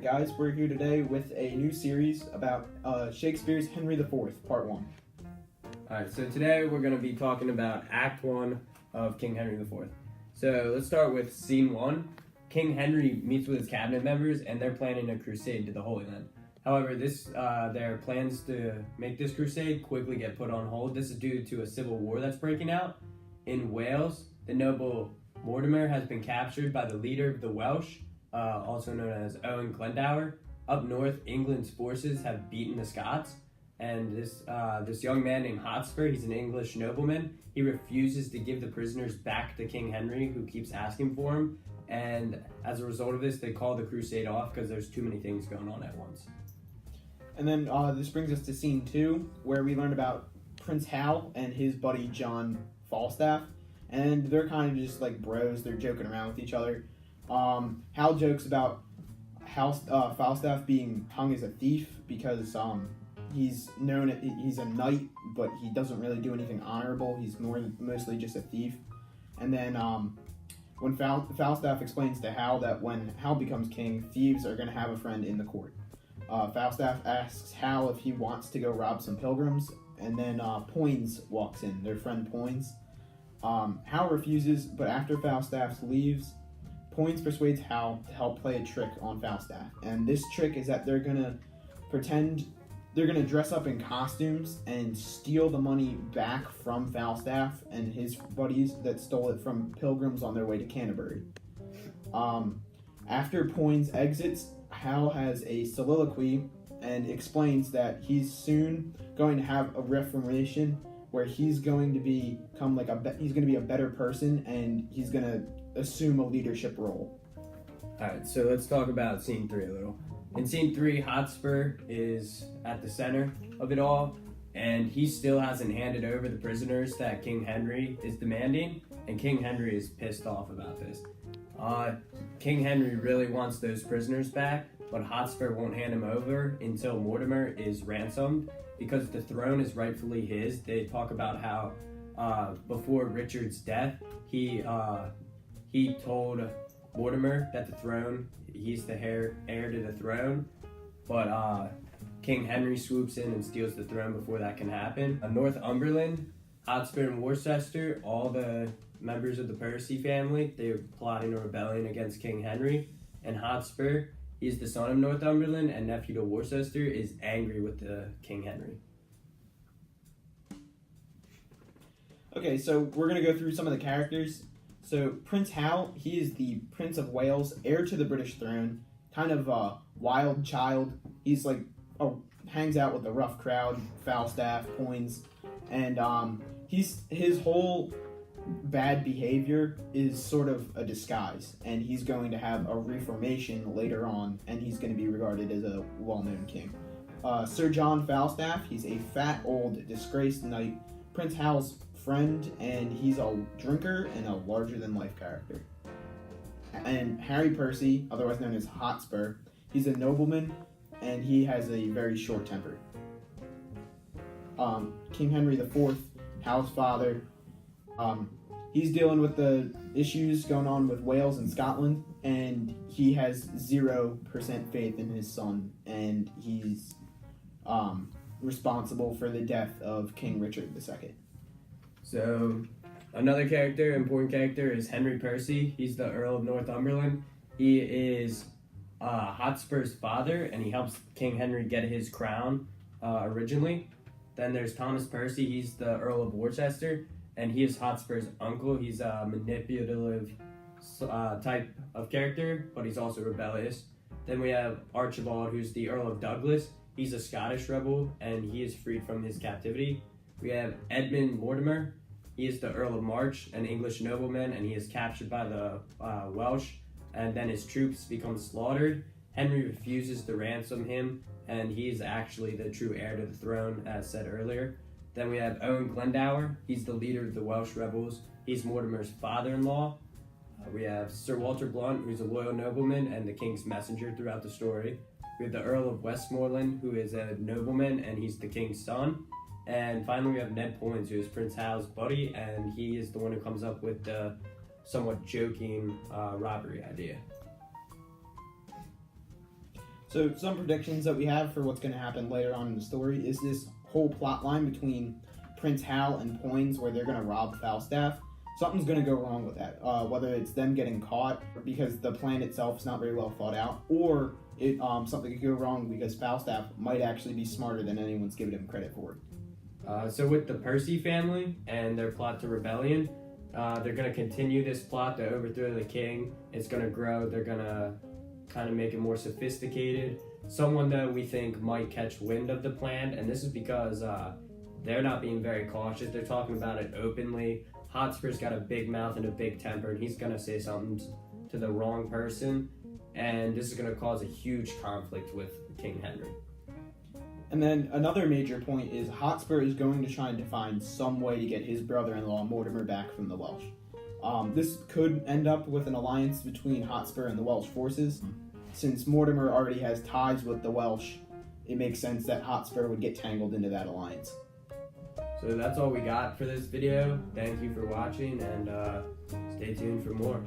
guys, we're here today with a new series about Shakespeare's Henry IV, Part 1. Alright, so today we're going to be talking about Act 1 of King Henry IV. So let's start with Scene 1. King Henry meets with his cabinet members and they're planning a crusade to the Holy Land. However, their plans to make this crusade quickly get put on hold. This is due to a civil war that's breaking out. In Wales, the noble Mortimer has been captured by the leader of the Welsh, also known as Owen Glendower. Up north, England's forces have beaten the Scots, and this young man named Hotspur, he's an English nobleman. He refuses to give the prisoners back to King Henry, who keeps asking for them. And as a result of this, they call the crusade off because there's too many things going on at once. And then this brings us to Scene 2, where we learn about Prince Hal and his buddy John Falstaff. And they're kind of just like bros. They're joking around with each other. Hal jokes about Falstaff being hung as a thief because he's a knight, but he doesn't really do anything honorable. He's mostly just a thief. And then when Falstaff explains to Hal that when Hal becomes king, thieves are going to have a friend in the court. Falstaff asks Hal if he wants to go rob some pilgrims, and then Poins walks in, their friend Poins. Hal refuses, but after Falstaff leaves, Poins persuades Hal to help play a trick on Falstaff. And this trick is that they're gonna dress up in costumes and steal the money back from Falstaff and his buddies that stole it from pilgrims on their way to Canterbury. After Poins exits, Hal has a soliloquy and explains that he's soon going to have a reformation where he's going to become he's going to be a better person, and he's going to assume a leadership role. Alright, so let's talk about Scene 3 a little. In Scene 3, Hotspur is at the center of it all, and he still hasn't handed over the prisoners that King Henry is demanding, and King Henry is pissed off about this. King Henry really wants those prisoners back, but Hotspur won't hand him over until Mortimer is ransomed. Because the throne is rightfully his, they talk about how before Richard's death, he told Mortimer that the throne, he's the heir to the throne, but King Henry swoops in and steals the throne before that can happen. Northumberland, Hotspur and Worcester, all the members of the Percy family, they're plotting a rebellion against King Henry, and Hotspur, he's the son of Northumberland and nephew to Worcester, is angry with the King Henry. Okay, so we're going to go through some of the characters. So Prince Hal, he is the Prince of Wales, heir to the British throne, kind of a wild child. He's hangs out with the rough crowd, Falstaff, Poins, and his whole bad behavior is sort of a disguise, and he's going to have a reformation later on, and he's going to be regarded as a well-known king. Sir John Falstaff, he's a fat, old, disgraced knight, Prince Hal's friend, and he's a drinker and a larger-than-life character. And Harry Percy, otherwise known as Hotspur, he's a nobleman, and he has a very short temper. King Henry IV, Hal's father, he's dealing with the issues going on with Wales and Scotland, and he has 0% faith in his son, and he's responsible for the death of King Richard II. So, another important character, is Henry Percy. He's the Earl of Northumberland. He is Hotspur's father, and he helps King Henry get his crown originally. Then there's Thomas Percy. He's the Earl of Worcester, and he is Hotspur's uncle. He's a manipulative type of character, but he's also rebellious. Then we have Archibald, who's the Earl of Douglas. He's a Scottish rebel, and he is freed from his captivity. We have Edmund Mortimer. He is the Earl of March, an English nobleman, and he is captured by the Welsh, and then his troops become slaughtered. Henry refuses to ransom him, and he's actually the true heir to the throne, as said earlier. Then we have Owen Glendower. He's the leader of the Welsh rebels. He's Mortimer's father-in-law. We have Sir Walter Blunt, who's a loyal nobleman and the king's messenger throughout the story. We have the Earl of Westmoreland, who is a nobleman, and he's the king's son. And finally, we have Ned Poins, who is Prince Hal's buddy, and he is the one who comes up with the somewhat joking robbery idea. So some predictions that we have for what's going to happen later on in the story is this whole plot line between Prince Hal and Poins where they're going to rob Falstaff. Something's going to go wrong with that, whether it's them getting caught because the plan itself is not very well thought out, or something could go wrong because Falstaff might actually be smarter than anyone's given him credit for. So with the Percy family and their plot to rebellion, they're going to continue this plot to overthrow the king. It's going to grow. They're going to kind of make it more sophisticated. Someone that we think might catch wind of the plan, and this is because they're not being very cautious. They're talking about it openly. Hotspur's got a big mouth and a big temper, and he's going to say something to the wrong person, and this is going to cause a huge conflict with King Henry. And then another major point is Hotspur is going to try to find some way to get his brother-in-law Mortimer back from the Welsh. This could end up with an alliance between Hotspur and the Welsh forces. Since Mortimer already has ties with the Welsh, it makes sense that Hotspur would get tangled into that alliance. So that's all we got for this video. Thank you for watching, and stay tuned for more.